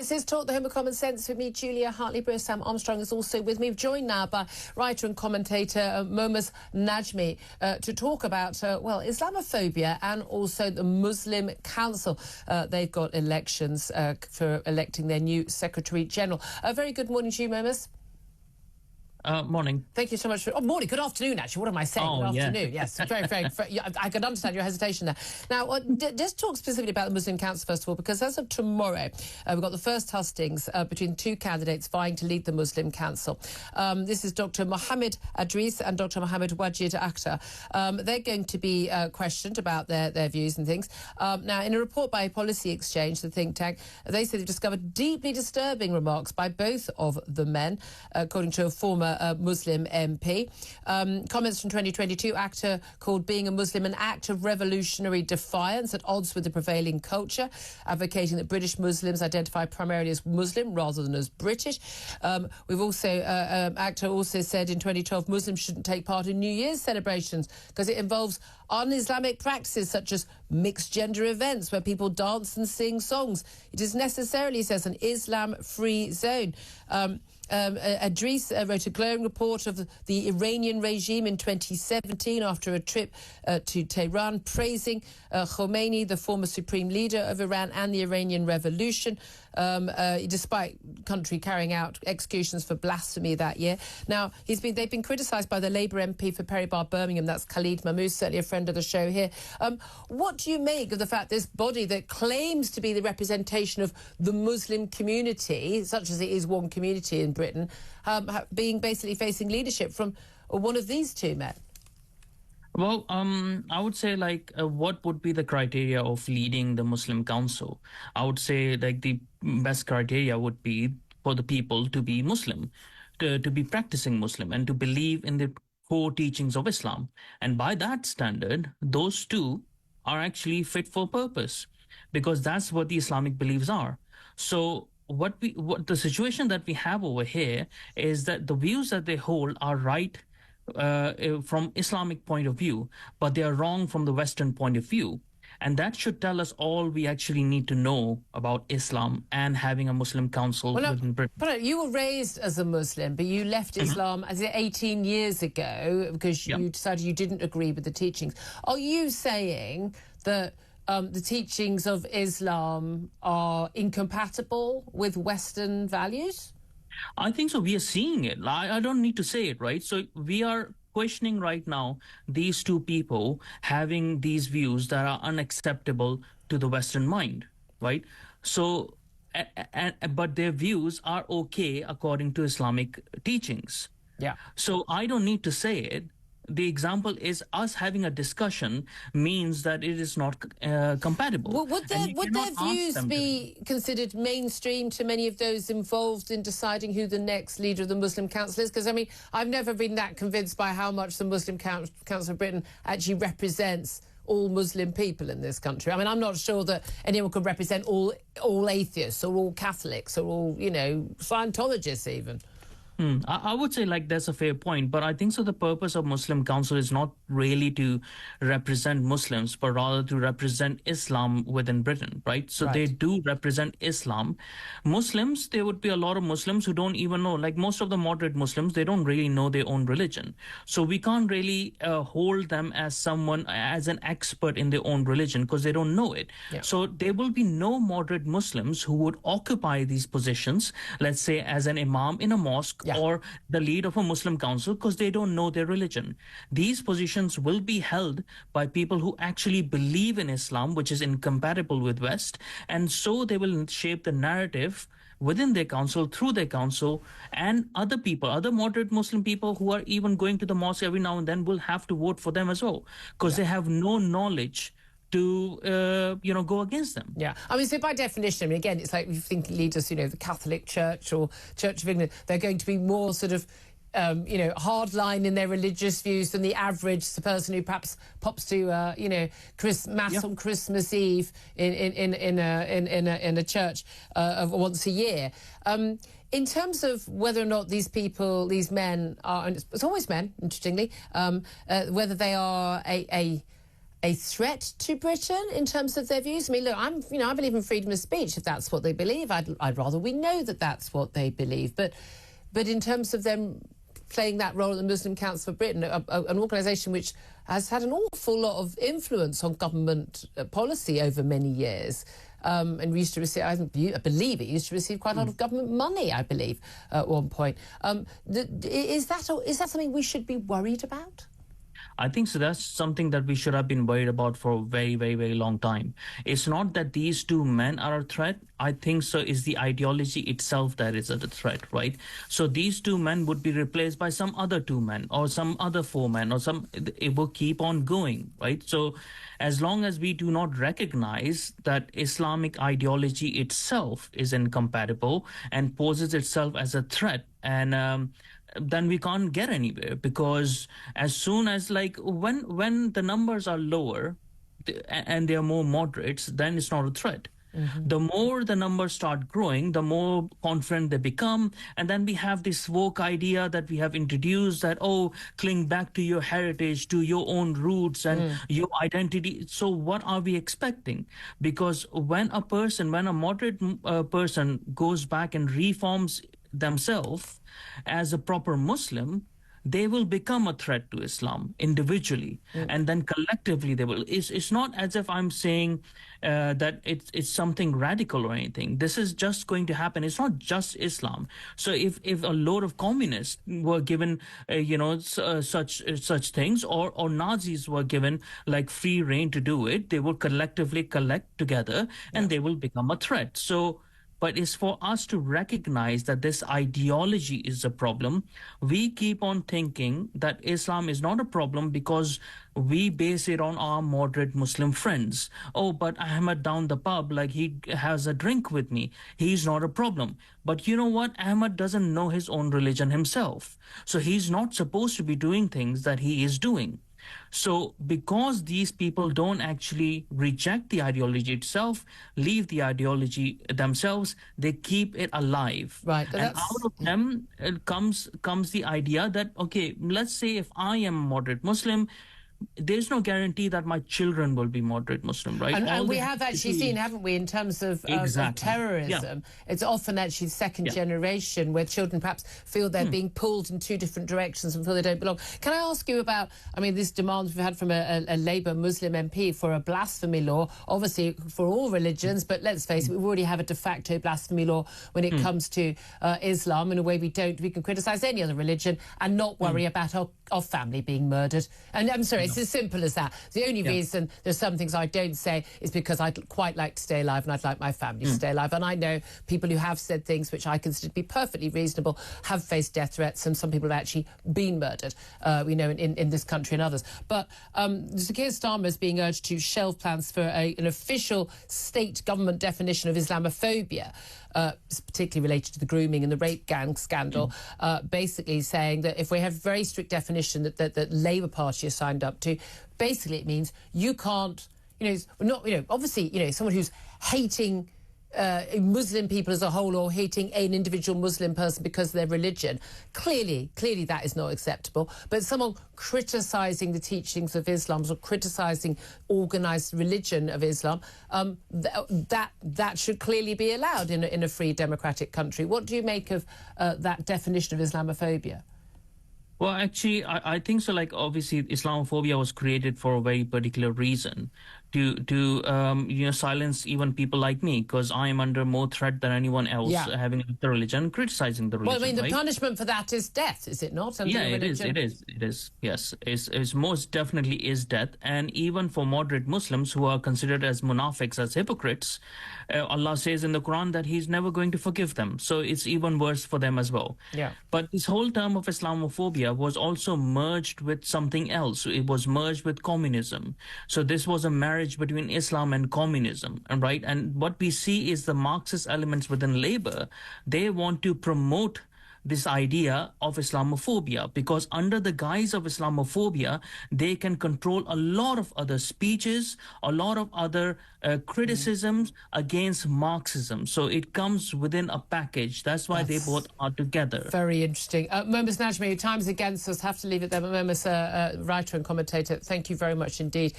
This is Talk the Home of Common Sense with me, Julia Hartley-Brewer. Sam Armstrong is also with me. Joined now by writer and commentator Momas Najmi to talk about, well, Islamophobia and also the Muslim Council. They've got elections for electing their new Secretary-General. A very good morning to you, Momas. Morning. Thank you so much. Oh, morning. Good afternoon, actually. What am I saying? Oh, good afternoon. Yes, very. I can understand your hesitation there. Now, just talk specifically about the Muslim Council, first of all, because as of tomorrow, we've got the first hustings between two candidates vying to lead the Muslim Council. This is Dr. Mohammed Adris and Dr. Mohammed Wajid Akhtar. They're going to be questioned about their views and things. Now, in a report by Policy Exchange, the think tank, they say they've discovered deeply disturbing remarks by both of the men, according to a former Muslim MP. Comments from 2022, Akhtar called being a Muslim an act of revolutionary defiance at odds with the prevailing culture, advocating that British Muslims identify primarily as Muslim rather than as British. We've also, Akhtar also said in 2012 Muslims shouldn't take part in New Year's celebrations because it involves un-Islamic practices such as mixed gender events where people dance and sing songs. It is necessarily, he says, an Islam-free zone. Adris wrote a glowing report of the Iranian regime in 2017 after a trip to Tehran, praising Khomeini, the former supreme leader of Iran, and the Iranian Revolution, despite country carrying out executions for blasphemy that year. Now, they've been criticised by the Labour MP for Perry-Bar Birmingham, that's Khalid Mahmood, certainly a friend of the show here. What do you make of the fact this body that claims to be the representation of the Muslim community, such as it is one community in Britain, being basically facing leadership from one of these two men? Well, I would say, what would be the criteria of leading the Muslim Council? I would say, the best criteria would be for the people to be Muslim, to be practicing Muslim, and to believe in the core teachings of Islam. And by that standard, those two are actually fit for purpose, because that's what the Islamic beliefs are. So what the situation that we have over here is that the views that they hold are right from Islamic point of view, but they are wrong from the Western point of view. And that should tell us all we actually need to know about Islam and having a Muslim council within Britain. But you were raised as a Muslim, but you left Islam 18 years ago because you decided you didn't agree with the teachings. Are you saying that the teachings of Islam are incompatible with Western values? I think so. We are seeing it. I don't need to say it, right? So we are questioning right now these two people having these views that are unacceptable to the Western mind, right? So, but their views are okay according to Islamic teachings. Yeah. So I don't need to say it. The example is us having a discussion means that it is not compatible. Well, would their views be considered mainstream to many of those involved in deciding who the next leader of the Muslim Council is? Because, I mean, I've never been that convinced by how much the Muslim Council of Britain actually represents all Muslim people in this country. I mean, I'm not sure that anyone could represent all atheists or all Catholics or all, Scientologists even. I would say there's a fair point, but I think so the purpose of Muslim Council is not really to represent Muslims, but rather to represent Islam within Britain, right? So they do represent Islam. Muslims, there would be a lot of Muslims who don't even know, most of the moderate Muslims, they don't really know their own religion. So we can't really hold them as an expert in their own religion because they don't know it. Yeah. So there will be no moderate Muslims who would occupy these positions, let's say as an imam in a mosque, or the lead of a Muslim council, because they don't know their religion. These positions will be held by people who actually believe in Islam, which is incompatible with West, and so they will shape the narrative within their council, through their council, and other people, other moderate Muslim people who are even going to the mosque every now and then will have to vote for them as well, because they have no knowledge to, go against them. Yeah. I mean, so by definition, I mean, again, it's like you think leaders, the Catholic Church or Church of England, they're going to be more sort of, hardline in their religious views than the average person who perhaps pops to, Mass on Christmas Eve in a church once a year. In terms of whether or not these men are, and it's always men, interestingly, whether they are a threat to Britain in terms of their views? I mean, look, I believe in freedom of speech. If that's what they believe, I'd rather we know that that's what they believe. But in terms of them playing that role at the Muslim Council for Britain, an organisation which has had an awful lot of influence on government policy over many years, and we used to receive, I believe it used to receive quite a lot of government money, I believe, at one point. Is that something we should be worried about? I think so. That's something that we should have been worried about for a very, very, very long time. It's not that these two men are a threat. I think so is the ideology itself that is a threat, right? So these two men would be replaced by some other two men or some other four men or it will keep on going, right? So as long as we do not recognize that Islamic ideology itself is incompatible and poses itself as a threat, and then we can't get anywhere, because as soon as, like, when the numbers are lower and they are more moderates, then it's not a threat. The more the numbers start growing, the more confident they become. And then we have this woke idea that we have introduced that, cling back to your heritage, to your own roots and your identity. So what are we expecting? Because when a moderate person goes back and reforms themselves as a proper Muslim, they will become a threat to Islam individually, and then collectively they will. It's not as if I'm saying that it's something radical or anything. This is just going to happen. It's not just Islam. So if a load of communists were given such things, or Nazis were given like free reign to do it, they will collectively collect together and they will become a threat. So, but it's for us to recognize that this ideology is a problem. We keep on thinking that Islam is not a problem because we base it on our moderate Muslim friends. But Ahmed down the pub, like, he has a drink with me, he's not a problem. But you know what? Ahmed doesn't know his own religion himself. So he's not supposed to be doing things that he is doing. So because these people don't actually reject the ideology itself, leave the ideology themselves, they keep it alive. Right. And out of them comes the idea that, okay, let's say if I am a moderate Muslim, there's no guarantee that my children will be moderate Muslim, right? And we have actually seen, haven't we, in terms of terrorism, it's often actually second generation where children perhaps feel they're being pulled in two different directions and feel they don't belong. Can I ask you about, this demand we've had from a Labour Muslim MP for a blasphemy law, obviously for all religions, but let's face it, we already have a de facto blasphemy law when it comes to Islam, in a way we can criticise any other religion and not worry about our family being murdered. And I'm sorry, it's as simple as that. The only reason there's some things I don't say is because I'd quite like to stay alive and I'd like my family to stay alive. And I know people who have said things which I consider to be perfectly reasonable, have faced death threats, and some people have actually been murdered, we know, in this country and others. But Sir Keir Starmer is being urged to shelve plans for an official state government definition of Islamophobia, particularly related to the grooming and the rape gang scandal, basically saying that if we have a very strict definition that Labour Party has signed up to, basically it means you can't, obviously, someone who's hating Muslim people as a whole, or hating an individual Muslim person because of their religion, clearly that is not acceptable. But someone criticising the teachings of Islam or criticising organised religion of Islam, that should clearly be allowed in a free democratic country. What do you make of that definition of Islamophobia? Well, actually, I think so. Like, obviously, Islamophobia was created for a very particular reason, to silence even people like me, because I am under more threat than anyone else having the religion, criticizing the religion. Well, the punishment for that is death, is it not? It is. Yes, it's most definitely is death. And even for moderate Muslims who are considered as munafiqs, as hypocrites, Allah says in the Quran that He's never going to forgive them. So it's even worse for them as well. Yeah. But this whole term of Islamophobia was also merged with something else. It was merged with communism. So this was a marriage between Islam and communism, right? And what we see is the Marxist elements within Labour. They want to promote this idea of Islamophobia, because under the guise of Islamophobia, they can control a lot of other speeches, a lot of other criticisms against Marxism. So it comes within a package. That's why they both are together. Very interesting. Momus Najmi, time's against us. Have to leave it there. But Momus, writer and commentator, thank you very much indeed.